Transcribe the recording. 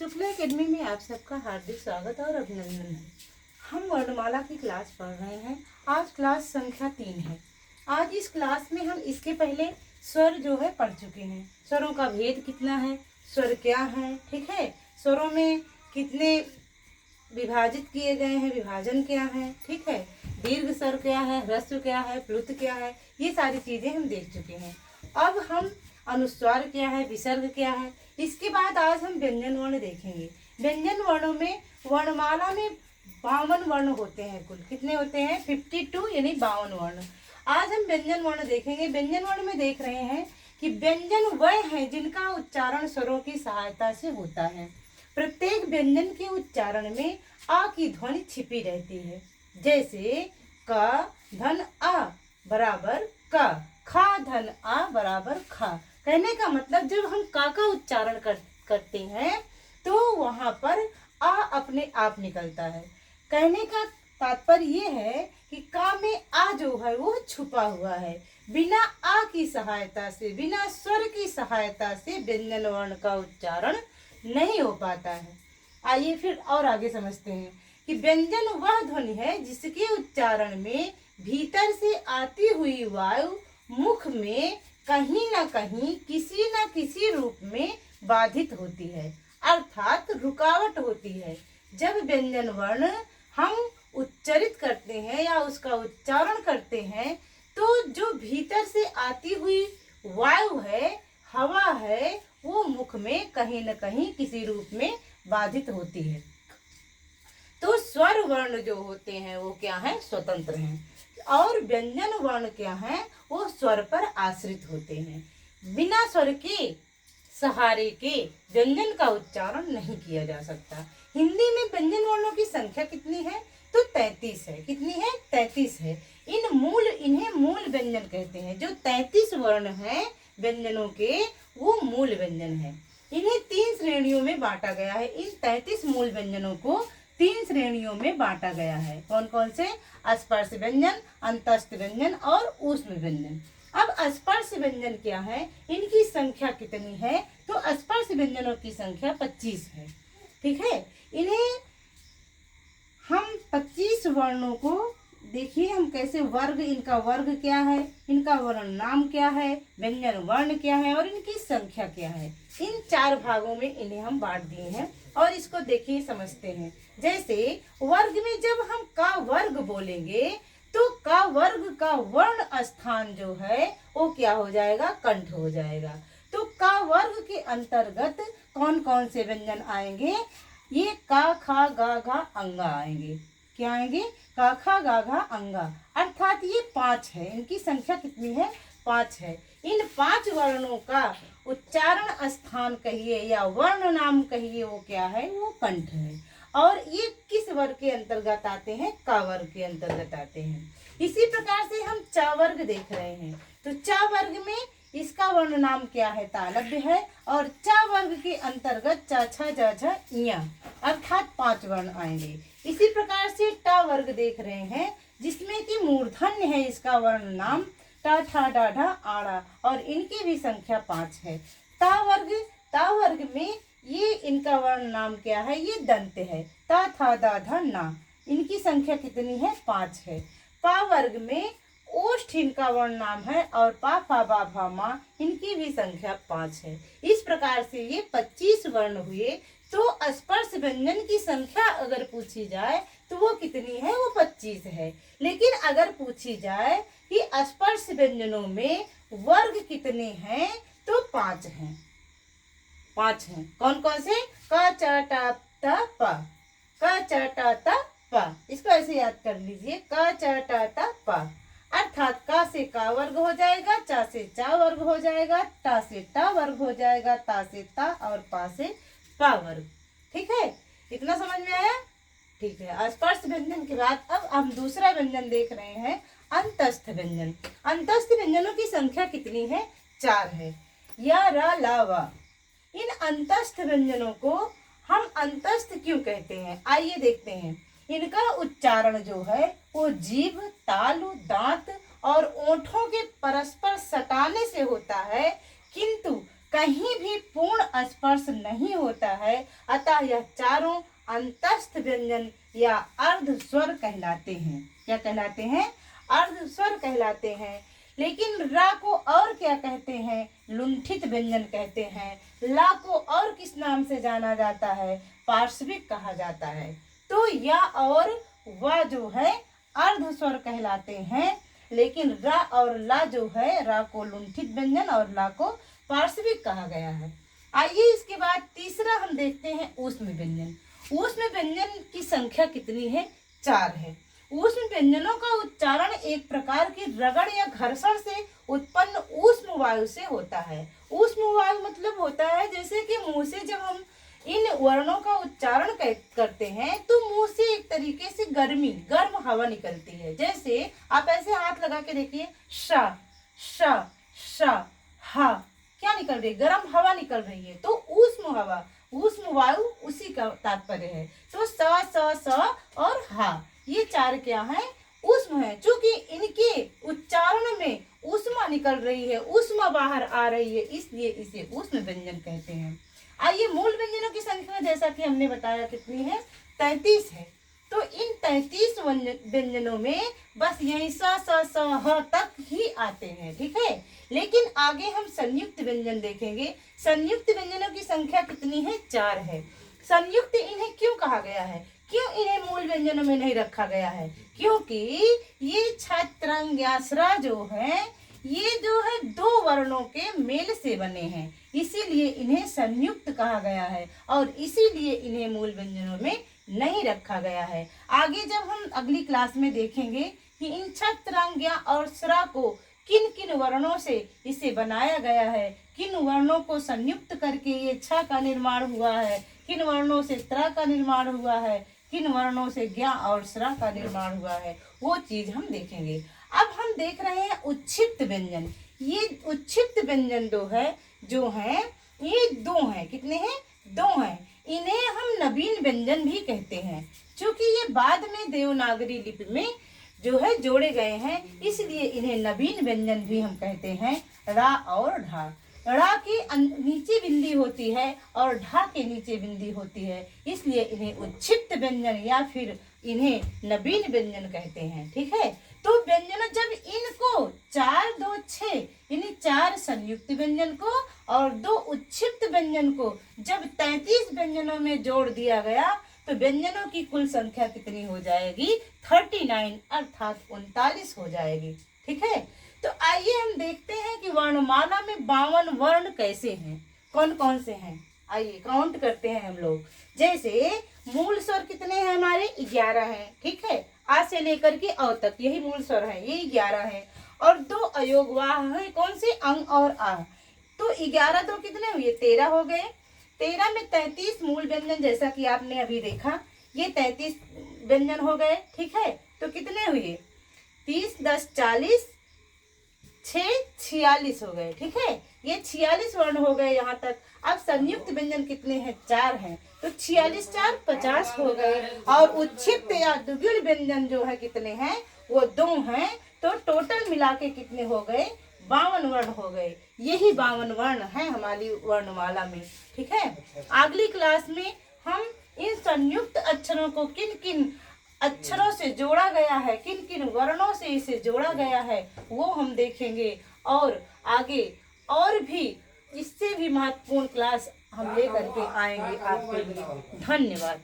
Shukla academy में आप सबका हार्दिक स्वागत और अभिनंदन है। हम वर्णमाला की क्लास पढ़ रहे हैं। आज क्लास संख्या 3 है। आज इस क्लास में हम इसके पहले स्वर जो है पढ़ चुके हैं। स्वरों का भेद कितना है, स्वर क्या है, ठीक है, स्वरों में कितने विभाजित किए गए हैं, विभाजन क्या है, ठीक है, दीर्घ स्वर क्या है, ह्रस्व क्या है, प्लुत क्या है, ये सारी चीजें हम देख चुके हैं। अब हम अनुस्वार क्या है, विसर्ग क्या है, इसके बाद आज हम व्यंजन वर्ण देखेंगे। व्यंजन वर्णों में वर्णमाला में 52 वर्ण होते हैं। कुल कितने होते हैं? 52 यानी 52 वर्ण। आज हम व्यंजन वर्ण देखेंगे। व्यंजन वर्ण में देख रहे हैं कि व्यंजन वह है जिनका उच्चारण स्वरों की सहायता से होता है। प्रत्येक व्यंजन के उच्चारण में आ की ध्वनि छिपी रहती है। जैसे क धन आ बराबर क, खा धन आ बराबर खा। कहने का मतलब जब हम का उच्चारण करते हैं तो वहां पर आ अपने आप निकलता है। कहने का तात्पर्य ये है कि का में आ जो है वो छुपा हुआ है। बिना आ की सहायता से, बिना स्वर की सहायता से व्यंजन वर्ण का उच्चारण नहीं हो पाता है। आइए फिर और आगे समझते हैं कि व्यंजन वह ध्वनि है जिसके उच्चारण में भीतर से आती हुई वायु मुख में कहीं न कहीं किसी न किसी रूप में बाधित होती है, अर्थात रुकावट होती है। जब व्यंजन वर्ण हम उच्चारित करते हैं या उसका उच्चारण करते हैं तो जो भीतर से आती हुई वायु है, हवा है, वो मुख में कहीं न कहीं किसी रूप में बाधित होती है। तो स्वर वर्ण जो होते हैं वो क्या है? स्वतंत्र हैं। और व्यंजन वर्ण क्या है? वो स्वर पर आश्रित होते हैं। बिना स्वर के सहारे के व्यंजन का उच्चारण नहीं किया जा सकता। हिंदी में व्यंजन वर्णों की संख्या कितनी है? तो 33 है। कितनी है? 33 है। इन्हें मूल व्यंजन कहते हैं। जो 33 वर्ण हैं व्यंजनों के, वो मूल व्यंजन है। इन्हें 3 श्रेणियों में बांटा गया है। इन 33 मूल व्यंजनों को 3 श्रेणियों में बांटा गया है। कौन कौन से? स्पर्श व्यंजन, अंतस्थ व्यंजन और ऊष्म व्यंजन। अब स्पर्श व्यंजन क्या है, इनकी संख्या कितनी है? तो स्पर्श व्यंजनों की संख्या 25 है। ठीक है, इन्हें हम 25 वर्णों को देखिए हम कैसे वर्ग, इनका वर्ग क्या है, इनका वर्ण नाम क्या है, व्यंजन वर्ण क्या है और इनकी संख्या क्या है। इन 4 भागों में इन्हें हम बांट दिए हैं और इसको देखिए समझते हैं। जैसे वर्ग में जब हम का वर्ग बोलेंगे तो का वर्ग का वर्ण स्थान जो है वो क्या हो जाएगा? कंठ हो जाएगा। तो का वर्ग के अंतर्गत कौन कौन से व्यंजन आएंगे? ये का खा गा घा अंगा आएंगे। क्या आएंगे? का खा गा घा अंगा, अर्थात ये 5 है। इनकी संख्या कितनी है? 5 है। इन 5 वर्णों का उच्चारण स्थान कहिए या वर्ण नाम कहिए, वो क्या है? वो कंठ है। और ये किस वर्ग के अंतर्गत आते हैं? का वर्ग के अंतर्गत आते हैं। इसी प्रकार से हम च वर्ग देख रहे हैं। तो च वर्ग में इसका वर्ण नाम क्या है? तालव्य है। और च वर्ग के अंतर्गत च छ ज झ ञ, अर्थात 5 वर्ण आएंगे। इसी प्रकार से ट वर्ग देख रहे हैं जिसमें कि मूर्धन्य है इसका वर्ण नाम, टा ठा डा ढा आड़ा, और इनकी भी संख्या 5 है। ता वर्ग में ये इनका वर्ण नाम क्या है? ये दंत है। ता था दा धा ना, इनकी संख्या कितनी है? 5 है। पा वर्ग में ओष्ठ इनका वर्ण नाम है और पा फा बा भा मा, इनकी भी संख्या 5 है। इस प्रकार से ये 25 वर्ण हुए। तो स्पर्श व्यंजन की संख्या अगर पूछी जाए तो वो कितनी है? वो 25 है। लेकिन अगर पूछी जाए कि स्पर्श व्यंजनों में वर्ग कितने हैं, तो 5 हैं। 5 हैं। कौन कौन से? क च ट त प, क च ट त प। इसको ऐसे याद कर लीजिए, क च ट त प, अर्थात का से का वर्ग हो जाएगा, चा से चा वर्ग हो जाएगा, टा से टा वर्ग हो जाएगा, ता से ता और पा से पा वर्ग। ठीक है, इतना समझ में आया? ठीक है। स्पर्श व्यंजन के बाद अब हम दूसरा व्यंजन देख रहे हैं, अंतस्थ व्यंजन। अंतस्थ व्यंजनों की संख्या कितनी है? 4 है। या रा ला वा। इन अंतस्थ व्यंजनों को हम अंतस्थ क्यों कहते हैं? आइए देखते हैं। इनका उच्चारण जो है वो जीभ, तालु, दांत और ओंठों के परस्पर सटाने से होता है, किंतु कहीं भी पूर्ण स्पर्श नहीं होता है, अतः यह चारों अंतस्थ व्यंजन या अर्ध स्वर कहलाते हैं। क्या कहलाते हैं? अर्ध स्वर कहलाते हैं। लेकिन रा को और क्या कहते हैं? लुंठित व्यंजन कहते हैं। ला को और किस नाम से जाना जाता है? पार्श्विक कहा जाता है। तो या और वा जो है अर्ध स्वर कहलाते हैं, लेकिन रा और ला जो है, रा को लुंठित व्यंजन और ला को पार्श्विक कहा गया है। आइए इसके बाद तीसरा हम देखते हैं ऊष्म व्यंजन। ऊष्म व्यंजन की संख्या कितनी है? 4 है। ऊष्म व्यंजनों का उच्चारण एक प्रकार की रगड़ या घर्षण से उत्पन्न ऊष्म वायु से होता है। ऊष्म वायु मतलब होता है जैसे कि मुंह से जब हम इन वर्णों का उच्चारण करते हैं तो मुंह से एक तरीके से गर्म हवा निकलती है। जैसे आप ऐसे हाथ लगा के देखिए, श श श हा, क्या निकल रही है? गर्म हवा निकल रही है। तो ऊष्म हवा, ऊष्म वायु उसी का तात्पर्य है। तो स और हा, ये 4 क्या है? ऊष्म है। चूंकि इनके उच्चारण में ऊष्मा निकल रही है, ऊष्मा बाहर आ रही है, इसलिए इसे ऊष्म व्यंजन कहते हैं। आइए मूल व्यंजनों की संख्या जैसा कि हमने बताया कितनी है? 33 है। तो इन 33 व्यंजनों में बस यही स ह तक ही आते हैं, ठीक है। लेकिन आगे हम संयुक्त व्यंजन देखेंगे। संयुक्त व्यंजनों की संख्या कितनी है? 4 है। संयुक्त इन्हें क्यों कहा गया है? क्यों इन्हें मूल व्यंजनों में नहीं रखा गया है? क्योंकि ये छत्रंग्यास्रा जो है, ये जो है 2 वर्णों के मेल से बने हैं, इसीलिए इन्हें संयुक्त कहा गया है और इसीलिए इन्हें मूल व्यंजनों में नहीं रखा गया है। आगे जब हम अगली क्लास में देखेंगे कि इन छत्रंग्या और स्रा को किन किन वर्णों से इसे बनाया गया है, किन वर्णों को संयुक्त करके ये छ का निर्माण हुआ है, किन वर्णों से त्र का निर्माण हुआ है, किन वर्णों से ज्ञा और स्रा का निर्माण हुआ है, वो चीज हम देखेंगे। अब हम देख रहे हैं उच्छिप्त व्यंजन। ये उच्छिप्त व्यंजन जो है ये 2 हैं। कितने हैं? 2 हैं। इन्हें हम नवीन व्यंजन भी कहते हैं, क्योंकि ये बाद में देवनागरी लिपि में जो है जोड़े गए हैं, इसलिए इन्हें नवीन व्यंजन भी हम कहते हैं। रा और ढा, रा की नीचे बिंदी होती है और ढा के नीचे बिंदी होती है, इसलिए इन्हें उच्छिप्त व्यंजन या फिर इन्हें नवीन व्यंजन कहते हैं, ठीक है। तो व्यंजन जब इनको 4, 2, 6 यानी 4 संयुक्त व्यंजन को और 2 उच्छिप्त व्यंजन को जब 33 व्यंजनों में जोड़ दिया गया तो व्यंजनों की कुल संख्या कितनी हो जाएगी? 39 अर्थात 39 हो जाएगी, ठीक है। तो आइए हम देखते हैं कि वर्णमाला में 52 वर्ण कैसे हैं, कौन कौन से हैं। आइए काउंट करते हैं हम लोग। जैसे मूल स्वर कितने हैं हमारे? 11 हैं, ठीक है। आ से लेकर के अ तक यही मूल स्वर है, ये 11 है। और 2 अयोगवाह है, कौन से? अंग और आ। तो 11 2 कितने हुए? 13 हो गए। 13 में 33 मूल व्यंजन, जैसा कि आपने अभी देखा, ये 33 व्यंजन हो गए, ठीक है। तो कितने हुए? 30 10 40 6 46 हो गए, ठीक है। ये 46 वर्ण हो गए यहाँ तक। अब संयुक्त व्यंजन कितने हैं? 4 हैं। तो 46 4 50 हो गए। और उच्छिप्त या द्विगुण व्यंजन जो है कितने हैं? वो 2 हैं। तो टोटल मिला के कितने हो गए? 52 वर्ण हो गए। यही 52 वर्ण है हमारी वर्णमाला में, ठीक है। अगली क्लास में हम इन संयुक्त अक्षरों को किन किन अक्षरों से जोड़ा गया है, किन किन वर्णों से इसे जोड़ा गया है, वो हम देखेंगे। और आगे और भी इससे भी महत्वपूर्ण क्लास हम लेकर के आएंगे आपके लिए। धन्यवाद।